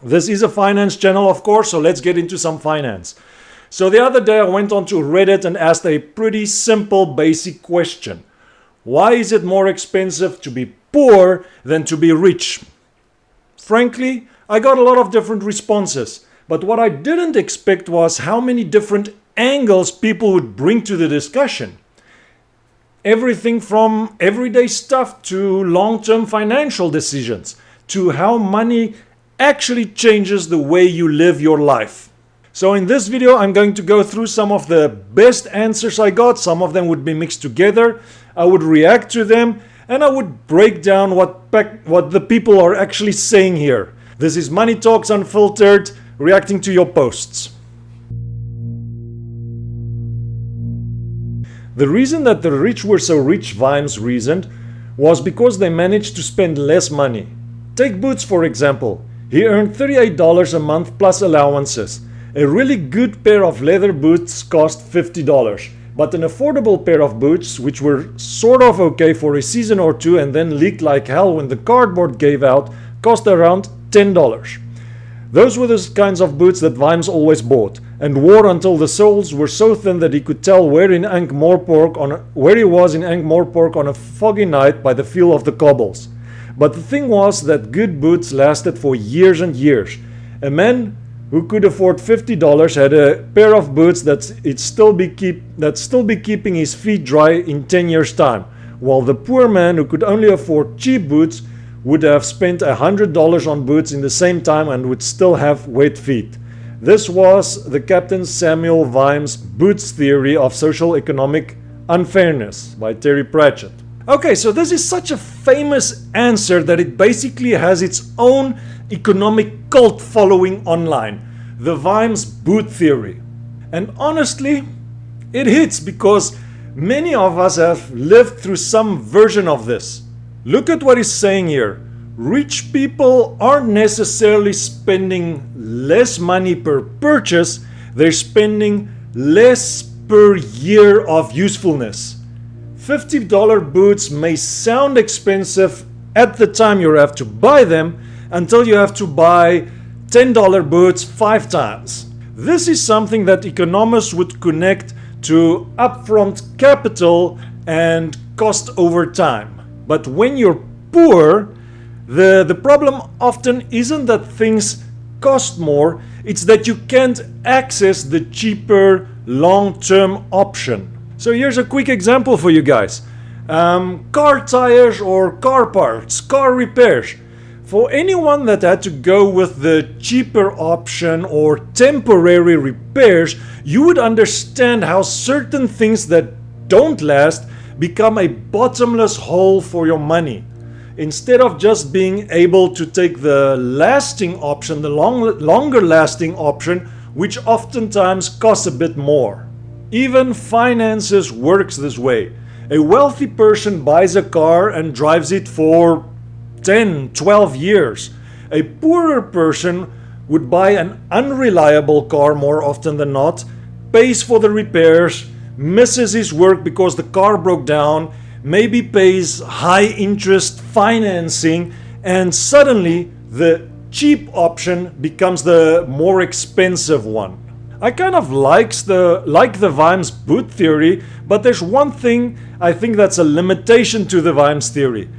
This is a finance channel, of course, so let's get into some finance. So the other day I went onto Reddit and asked a pretty simple, basic question. Why is it more expensive to be poor than to be rich? Frankly, I got a lot of different responses, but what I didn't expect was how many different angles people would bring to the discussion. Everything from everyday stuff to long-term financial decisions, to how money actually changes the way you live your life. So in this video, I'm going to go through some of the best answers I got. Some of them would be mixed together. I would react to them and I would break down what the people are actually saying here. This is Money Talks Unfiltered, reacting to your posts. The reason that the rich were so rich, Vimes reasoned, was because they managed to spend less money. Take Boots for example. He earned $38 a month plus allowances. A really good pair of leather boots cost $50, but an affordable pair of boots, which were sort of okay for a season or two and then leaked like hell when the cardboard gave out, cost around $10. Those were the kinds of boots that Vimes always bought and wore until the soles were so thin that he could tell where he was in Ankh-Morpork on a foggy night by the feel of the cobbles. But the thing was that good boots lasted for years and years. A man who could afford $50 had a pair of boots that'd still be keeping his feet dry in 10 years' time, while the poor man who could only afford cheap boots would have spent $100 on boots in the same time and would still have wet feet. This was the Captain Samuel Vimes' Boots Theory of Social Economic Unfairness by Terry Pratchett. Okay, so this is such a famous answer that it basically has its own economic cult following online. The Vimes Boot Theory. And honestly, it hits because many of us have lived through some version of this. Look at what he's saying here. Rich people aren't necessarily spending less money per purchase, they're spending less per year of usefulness. $50 boots may sound expensive at the time you have to buy them until you have to buy $10 boots 5 times. This is something that economists would connect to upfront capital and cost over time. But when you're poor, the problem often isn't that things cost more, it's that you can't access the cheaper long-term option. So here's a quick example for you guys. Car tires or car parts, car repairs. For anyone that had to go with the cheaper option or temporary repairs, you would understand how certain things that don't last become a bottomless hole for your money. Instead of just being able to take the lasting option, the longer lasting option, which oftentimes costs a bit more. Even finances works this way. A wealthy person buys a car and drives it for 10, 12 years. A poorer person would buy an unreliable car more often than not, pays for the repairs, misses his work because the car broke down, maybe pays high interest financing, and suddenly the cheap option becomes the more expensive one. I kind of like the Vimes boot theory, but there's one thing I think that's a limitation to the Vimes theory.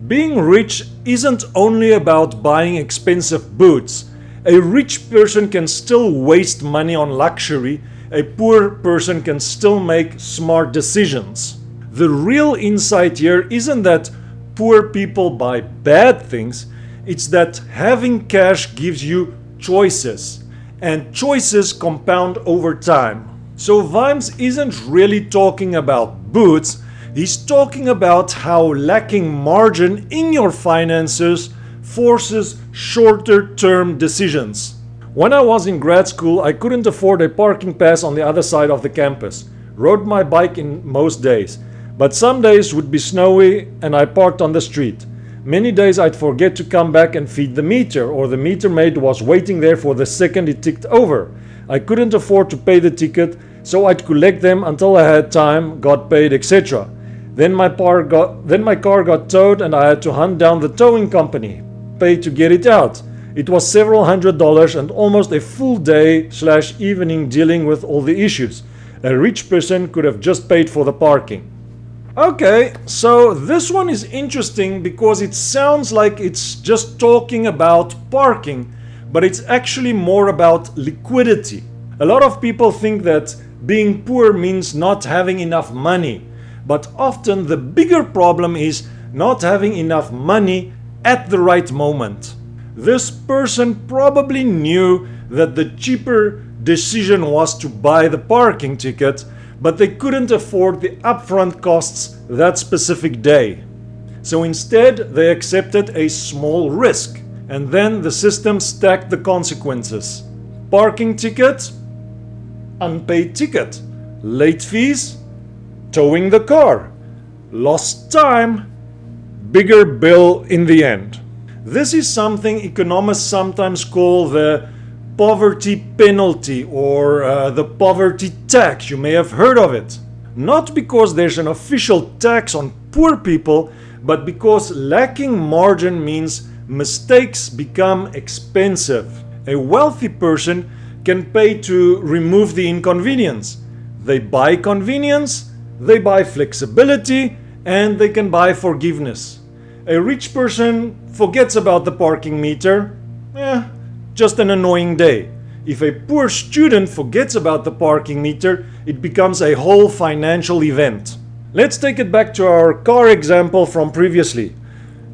Being rich isn't only about buying expensive boots. A rich person can still waste money on luxury. A poor person can still make smart decisions. The real insight here isn't that poor people buy bad things, it's that having cash gives you choices. And choices compound over time. So Vimes isn't really talking about boots, he's talking about how lacking margin in your finances forces shorter term decisions. When I was in grad school, I couldn't afford a parking pass on the other side of the campus. Rode my bike in most days, but some days would be snowy and I parked on the street. Many days I'd forget to come back and feed the meter, or the meter maid was waiting there for the second it ticked over. I couldn't afford to pay the ticket, so I'd collect them until I had time, got paid, etc. Then my car got towed and I had to hunt down the towing company, pay to get it out. It was several $100s and almost a full day/evening dealing with all the issues. A rich person could have just paid for the parking. Okay, so this one is interesting because it sounds like it's just talking about parking, but it's actually more about liquidity. A lot of people think that being poor means not having enough money, but often the bigger problem is not having enough money at the right moment. This person probably knew that the cheaper decision was to buy the parking ticket, but they couldn't afford the upfront costs that specific day. So instead, they accepted a small risk, and then the system stacked the consequences. Parking ticket, unpaid ticket, late fees, towing the car, lost time, bigger bill in the end. This is something economists sometimes call the poverty penalty or the poverty tax. You may have heard of it. Not because there's an official tax on poor people, but because lacking margin means mistakes become expensive. A wealthy person can pay to remove the inconvenience. They buy convenience, they buy flexibility, and they can buy forgiveness. A rich person forgets about the parking meter. Just an annoying day. If a poor student forgets about the parking meter, it becomes a whole financial event. Let's take it back to our car example from previously.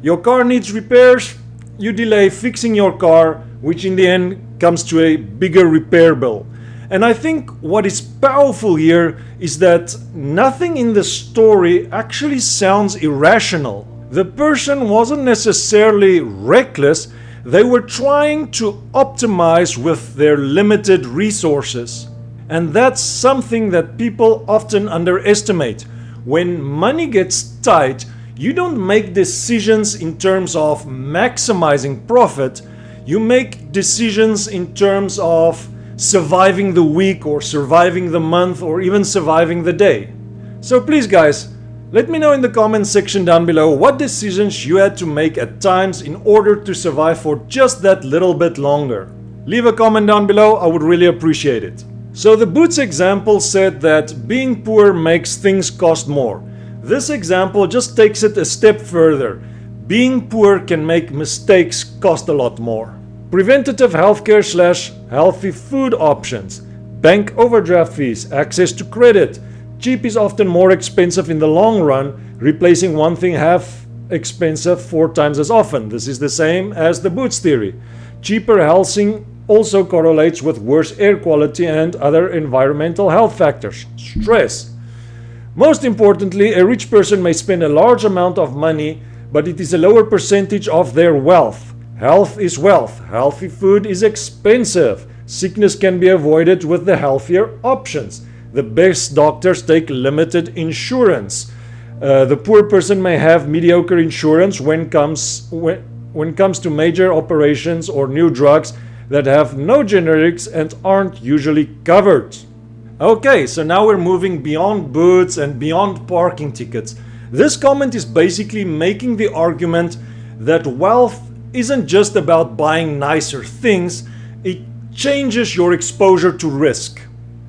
Your car needs repairs, you delay fixing your car, which in the end comes to a bigger repair bill. And I think what is powerful here is that nothing in the story actually sounds irrational. The person wasn't necessarily reckless. They were trying to optimize with their limited resources. And that's something that people often underestimate. When money gets tight, you don't make decisions in terms of maximizing profit. You make decisions in terms of surviving the week or surviving the month or even surviving the day. So please guys, let me know in the comment section down below what decisions you had to make at times in order to survive for just that little bit longer. Leave a comment down below, I would really appreciate it. So the boots example said that being poor makes things cost more. This example just takes it a step further. Being poor can make mistakes cost a lot more. Preventative healthcare/healthy food options, bank overdraft fees, access to credit. Cheap is often more expensive in the long run, replacing one thing half expensive 4 times as often. This is the same as the boots theory. Cheaper housing also correlates with worse air quality and other environmental health factors. Stress. Most importantly, a rich person may spend a large amount of money, but it is a lower percentage of their wealth. Health is wealth. Healthy food is expensive. Sickness can be avoided with the healthier options. The best doctors take limited insurance. The poor person may have mediocre insurance when comes to major operations or new drugs that have no generics and aren't usually covered. Okay, so now we're moving beyond boots and beyond parking tickets. This comment is basically making the argument that wealth isn't just about buying nicer things, it changes your exposure to risk.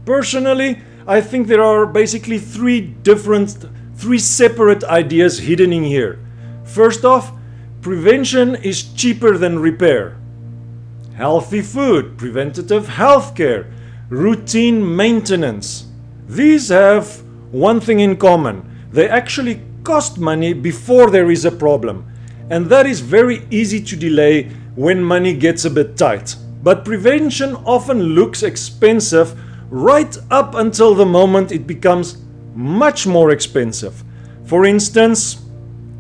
Personally, I think there are basically three separate ideas hidden in here. First off, prevention is cheaper than repair. Healthy food, preventative healthcare, routine maintenance. These have one thing in common. They actually cost money before there is a problem. And that is very easy to delay when money gets a bit tight. But prevention often looks expensive right up until the moment it becomes much more expensive. For instance,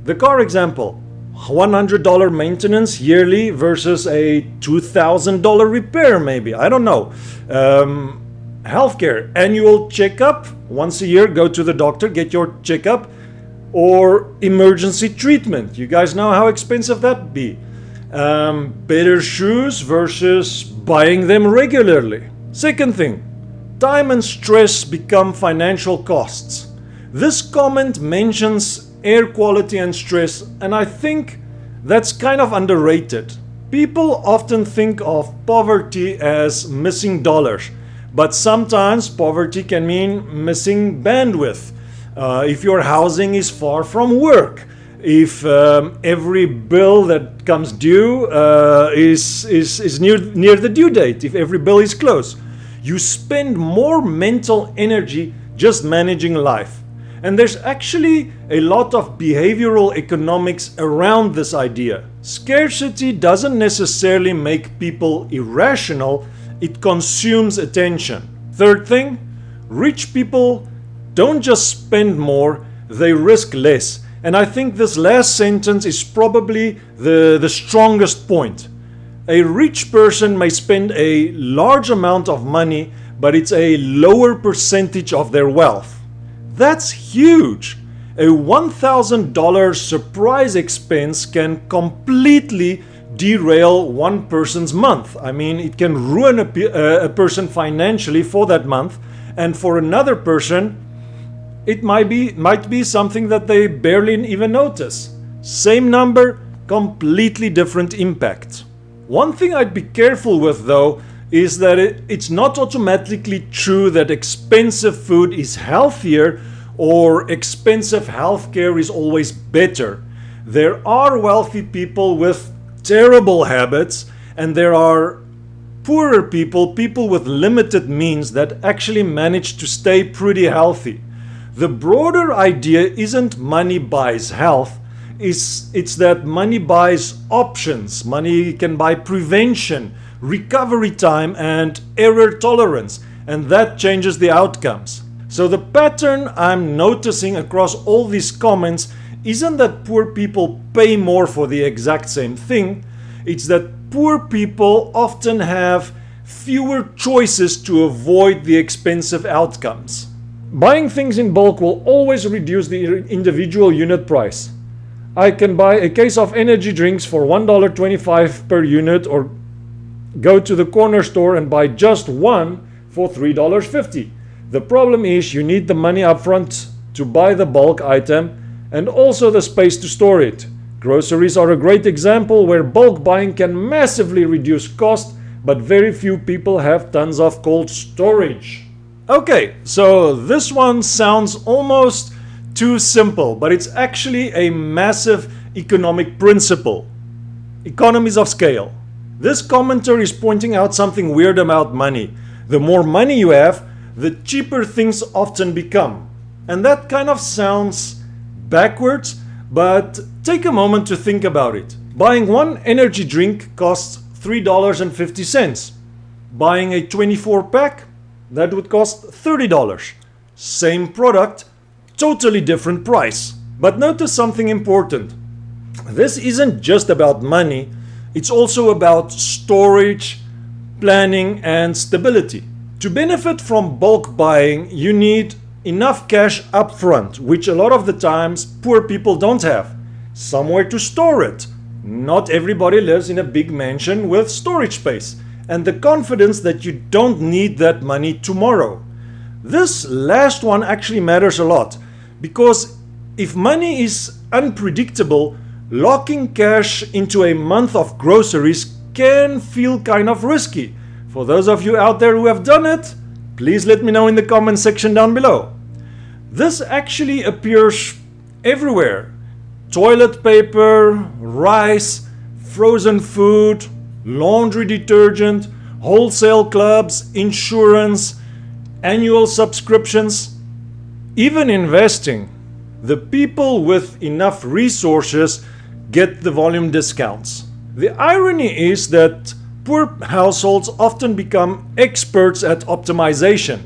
the car example. $100 maintenance yearly versus a $2,000 repair maybe. I don't know. Healthcare, annual checkup. Once a year, go to the doctor, get your checkup. Or emergency treatment. You guys know how expensive that'd be. Better shoes versus buying them regularly. Second thing, time and stress become financial costs. This comment mentions air quality and stress, and I think that's kind of underrated. People often think of poverty as missing dollars, but sometimes poverty can mean missing bandwidth. If your housing is far from work, if every bill that comes due is near the due date, if every bill is close, you spend more mental energy just managing life. And there's actually a lot of behavioral economics around this idea. Scarcity doesn't necessarily make people irrational, it consumes attention. Third thing, rich people don't just spend more, they risk less. And I think this last sentence is probably the strongest point. A rich person may spend a large amount of money, but it's a lower percentage of their wealth. That's huge. A $1,000 surprise expense can completely derail one person's month. I mean, it can ruin a person financially for that month, and for another person, it might be something that they barely even notice. Same number, completely different impact. One thing I'd be careful with though is that it's not automatically true that expensive food is healthier or expensive healthcare is always better. There are wealthy people with terrible habits, and there are poorer people with limited means that actually manage to stay pretty healthy. The broader idea isn't money buys health, it's that money buys options. Money can buy prevention, recovery time, and error tolerance, and that changes the outcomes. So the pattern I'm noticing across all these comments isn't that poor people pay more for the exact same thing, it's that poor people often have fewer choices to avoid the expensive outcomes. Buying things in bulk will always reduce the individual unit price. I can buy a case of energy drinks for $1.25 per unit, or go to the corner store and buy just one for $3.50. The problem is you need the money up front to buy the bulk item and also the space to store it. Groceries are a great example where bulk buying can massively reduce cost, but very few people have tons of cold storage. Okay, so this one sounds almost too simple, but it's actually a massive economic principle. Economies of scale. This commenter is pointing out something weird about money. The more money you have, the cheaper things often become. And that kind of sounds backwards, but take a moment to think about it. Buying one energy drink costs $3.50. Buying a 24 pack, that would cost $30. Same product, totally different price. But notice something important. This isn't just about money, it's also about storage, planning, and stability. To benefit from bulk buying, you need enough cash up front, which a lot of the times poor people don't have. Somewhere to store it. Not everybody lives in a big mansion with storage space, and the confidence that you don't need that money tomorrow. This last one actually matters a lot, because if money is unpredictable, locking cash into a month of groceries can feel kind of risky. For those of you out there who have done it, please let me know in the comment section down below. This actually appears everywhere. Toilet paper, rice, frozen food, laundry detergent, wholesale clubs, insurance, annual subscriptions, even investing. The people with enough resources get the volume discounts. The irony is that poor households often become experts at optimization.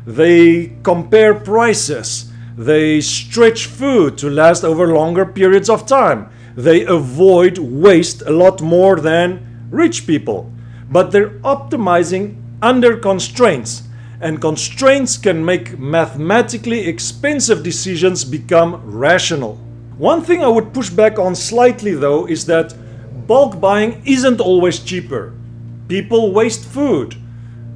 They compare prices, they stretch food to last over longer periods of time, they avoid waste a lot more than rich people, but they're optimizing under constraints, and constraints can make mathematically expensive decisions become rational. One thing I would push back on slightly though is that bulk buying isn't always cheaper. People waste food.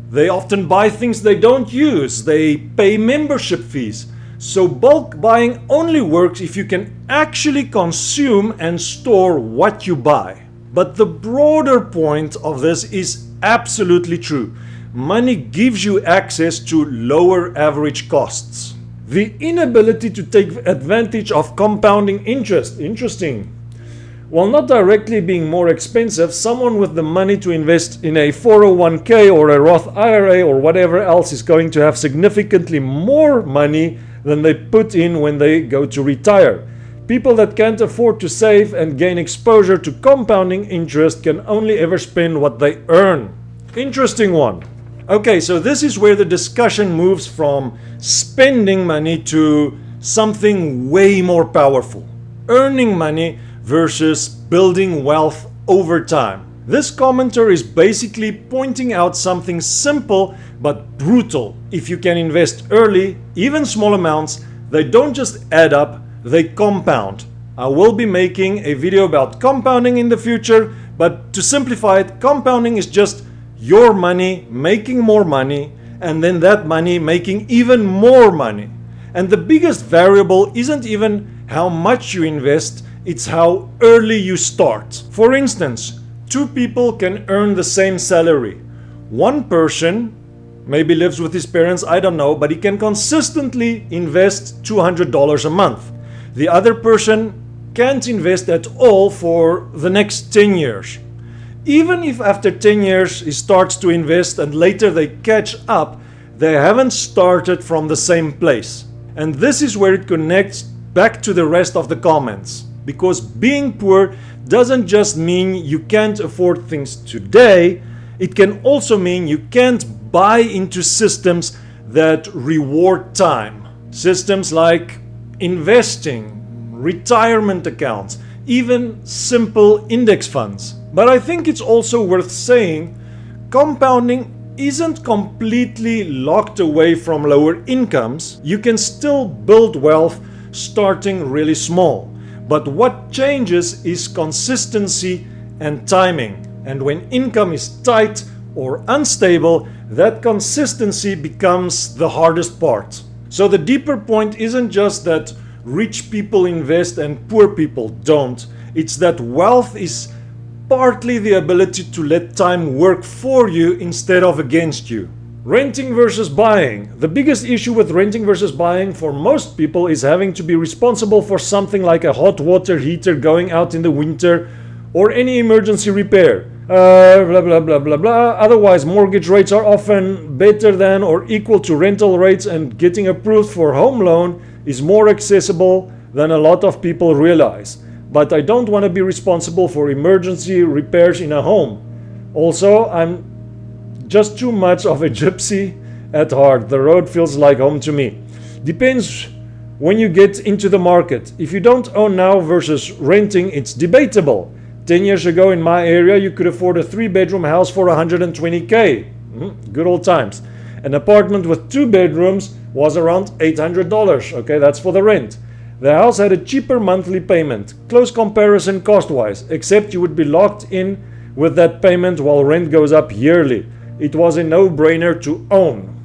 They often buy things they don't use. They pay membership fees. So bulk buying only works if you can actually consume and store what you buy. But the broader point of this is absolutely true. Money gives you access to lower average costs. The inability to take advantage of compounding interest, interesting. While not directly being more expensive, someone with the money to invest in a 401k or a Roth IRA or whatever else is going to have significantly more money than they put in when they go to retire. People that can't afford to save and gain exposure to compounding interest can only ever spend what they earn. Interesting one. Okay, so this is where the discussion moves from spending money to something way more powerful. Earning money versus building wealth over time. This commenter is basically pointing out something simple but brutal. If you can invest early, even small amounts, they don't just add up, they compound. I will be making a video about compounding in the future, but to simplify it, compounding is just your money making more money, and then that money making even more money. And the biggest variable isn't even how much you invest, it's how early you start. For instance, two people can earn the same salary. One person maybe lives with his parents, I don't know, but he can consistently invest $200 a month. The other person can't invest at all for the next 10 years. Even if after 10 years he starts to invest and later they catch up, they haven't started from the same place. And this is where it connects back to the rest of the comments. Because being poor doesn't just mean you can't afford things today, it can also mean you can't buy into systems that reward time. Systems like investing, retirement accounts, even simple index funds. But I think it's also worth saying, compounding isn't completely locked away from lower incomes. You can still build wealth starting really small. But what changes is consistency and timing. And when income is tight or unstable, that consistency becomes the hardest part. So the deeper point isn't just that rich people invest and poor people don't. It's that wealth is partly the ability to let time work for you instead of against you. Renting versus buying. The biggest issue with renting versus buying for most people is having to be responsible for something like a hot water heater going out in the winter or any emergency repair. Blah blah blah blah blah. Otherwise, mortgage rates are often better than or equal to rental rates, and getting approved for home loan is more accessible than a lot of people realize. But I don't want to be responsible for emergency repairs in a home. Also, I'm just too much of a gypsy at heart. The road feels like home to me. Depends when you get into the market. If you don't own now versus renting, it's debatable. 10 years ago in my area, you could afford a 3-bedroom house for $120K. Good old times. An apartment with 2 bedrooms was around $800. Okay, that's for the rent. The house had a cheaper monthly payment. Close comparison cost-wise, except you would be locked in with that payment while rent goes up yearly. It was a no-brainer to own.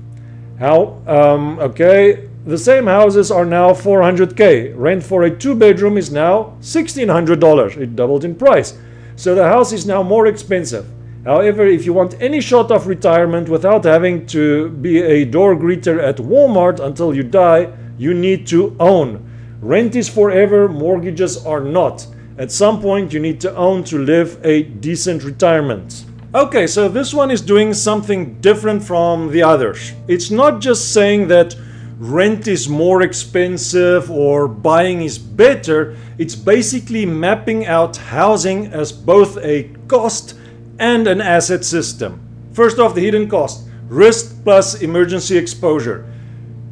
The same houses are now $400K. Rent for a 2-bedroom is now $1,600. It doubled in price. So the house is now more expensive. However, if you want any shot of retirement without having to be a door greeter at Walmart until you die, you need to own. Rent is forever, mortgages are not. At some point you need to own to live a decent retirement. Okay, so this one is doing something different from the others. It's not just saying that rent is more expensive or buying is better. It's basically mapping out housing as both a cost and an asset system. First off, the hidden cost, risk plus emergency exposure.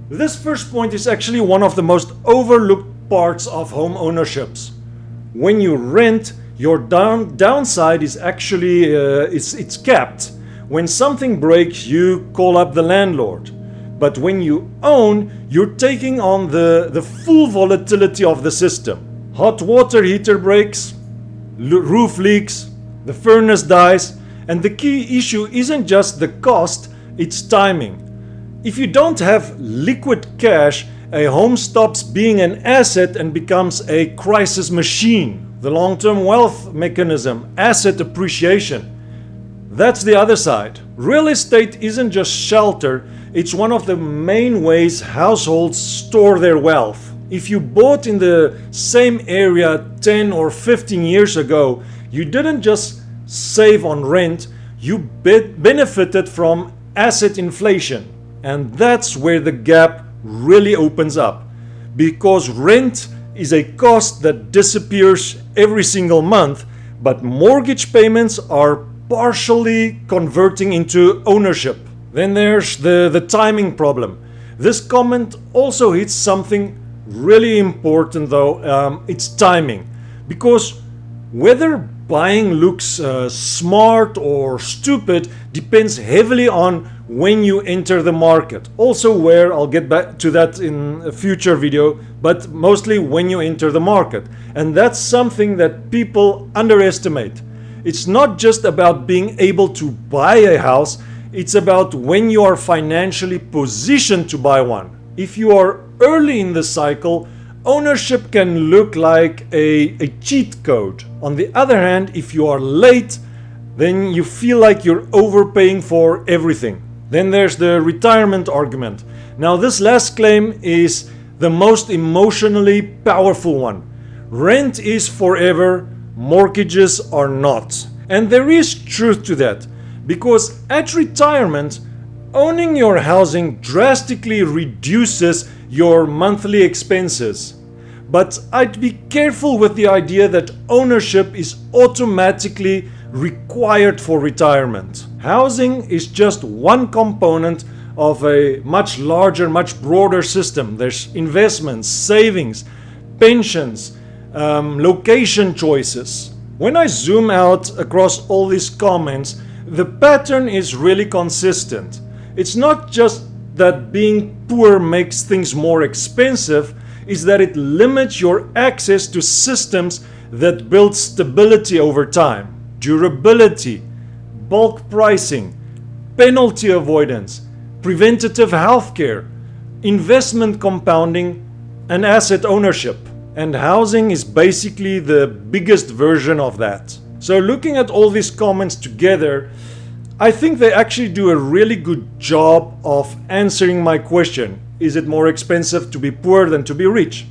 This first point is actually one of the most overlooked parts of home ownerships. When you rent, your downside is actually it's capped. When something breaks, you call up the landlord. But when you own, you're taking on the full volatility of the system. Hot water heater breaks, roof leaks, the furnace dies, and the key issue isn't just the cost, it's timing. If you don't have liquid cash, a home stops being an asset and becomes a crisis machine. The long-term wealth mechanism, asset appreciation. That's the other side. Real estate isn't just shelter, it's one of the main ways households store their wealth. If you bought in the same area 10 or 15 years ago, you didn't just save on rent, you benefited from asset inflation. And that's where the gap really opens up. Because rent is a cost that disappears every single month, but mortgage payments are partially converting into ownership. Then there's the timing problem. This comment also hits something really important though, it's timing. Because whether buying looks smart or stupid depends heavily on when you enter the market. Also where, I'll get back to that in a future video, but mostly when you enter the market. And that's something that people underestimate. It's not just about being able to buy a house, it's about when you are financially positioned to buy one. If you are early in the cycle, ownership can look like a cheat code. On the other hand, if you are late, then you feel like you're overpaying for everything. Then there's the retirement argument. Now this last claim is the most emotionally powerful one. Rent is forever, mortgages are not. And there is truth to that, because at retirement, owning your housing drastically reduces your monthly expenses. But I'd be careful with the idea that ownership is automatically required for retirement. Housing is just one component of a much larger, much broader system. There's investments, savings, pensions, location choices. When I zoom out across all these comments, the pattern is really consistent. It's not just that being poor makes things more expensive, it's that it limits your access to systems that build stability over time. Durability, bulk pricing, penalty avoidance, preventative healthcare, investment compounding, and asset ownership. And housing is basically the biggest version of that. So looking at all these comments together, I think they actually do a really good job of answering my question. Is it more expensive to be poor than to be rich?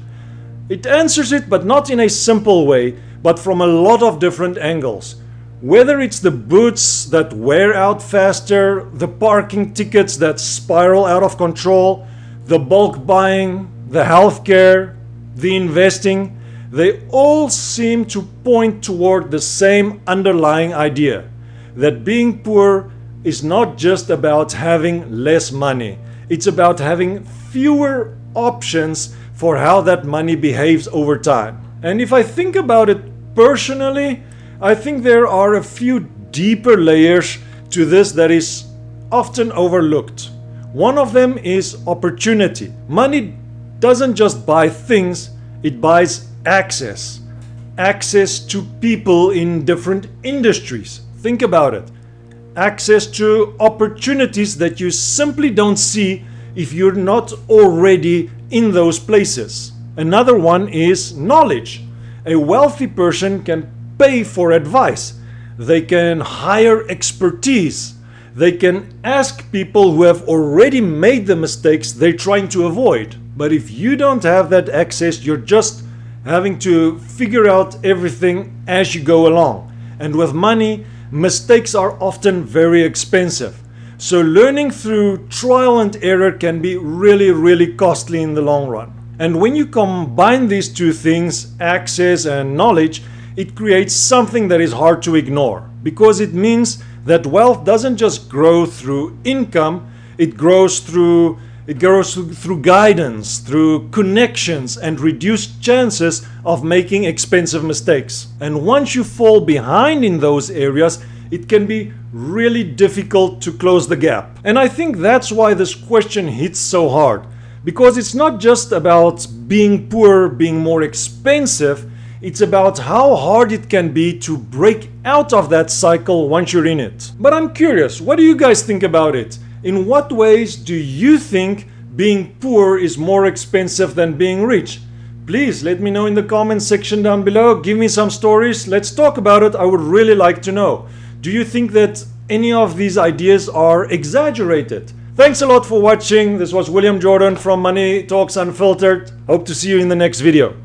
It answers it, but not in a simple way, but from a lot of different angles. Whether it's the boots that wear out faster, the parking tickets that spiral out of control, the bulk buying, the healthcare, the investing, they all seem to point toward the same underlying idea. That being poor is not just about having less money. It's about having fewer options for how that money behaves over time. And if I think about it personally, I think there are a few deeper layers to this that is often overlooked. One of them is opportunity. Money doesn't just buy things, it buys access. Access to people in different industries. Think about it. Access to opportunities that you simply don't see if you're not already in those places. Another one is knowledge. A wealthy person can pay for advice. They can hire expertise. They can ask people who have already made the mistakes they're trying to avoid. But if you don't have that access, you're just having to figure out everything as you go along. And with money, mistakes are often very expensive. So learning through trial and error can be really, really costly in the long run. And when you combine these two things, access and knowledge, it creates something that is hard to ignore. Because it means that wealth doesn't just grow through income, it grows through guidance, through connections, and reduced chances of making expensive mistakes. And once you fall behind in those areas, it can be really difficult to close the gap. And I think that's why this question hits so hard. Because it's not just about being poor, being more expensive, it's about how hard it can be to break out of that cycle once you're in it. But I'm curious, what do you guys think about it? In what ways do you think being poor is more expensive than being rich? Please let me know in the comments section down below. Give me some stories. Let's talk about it. I would really like to know. Do you think that any of these ideas are exaggerated? Thanks a lot for watching. This was William Jordan from Money Talks Unfiltered. Hope to see you in the next video.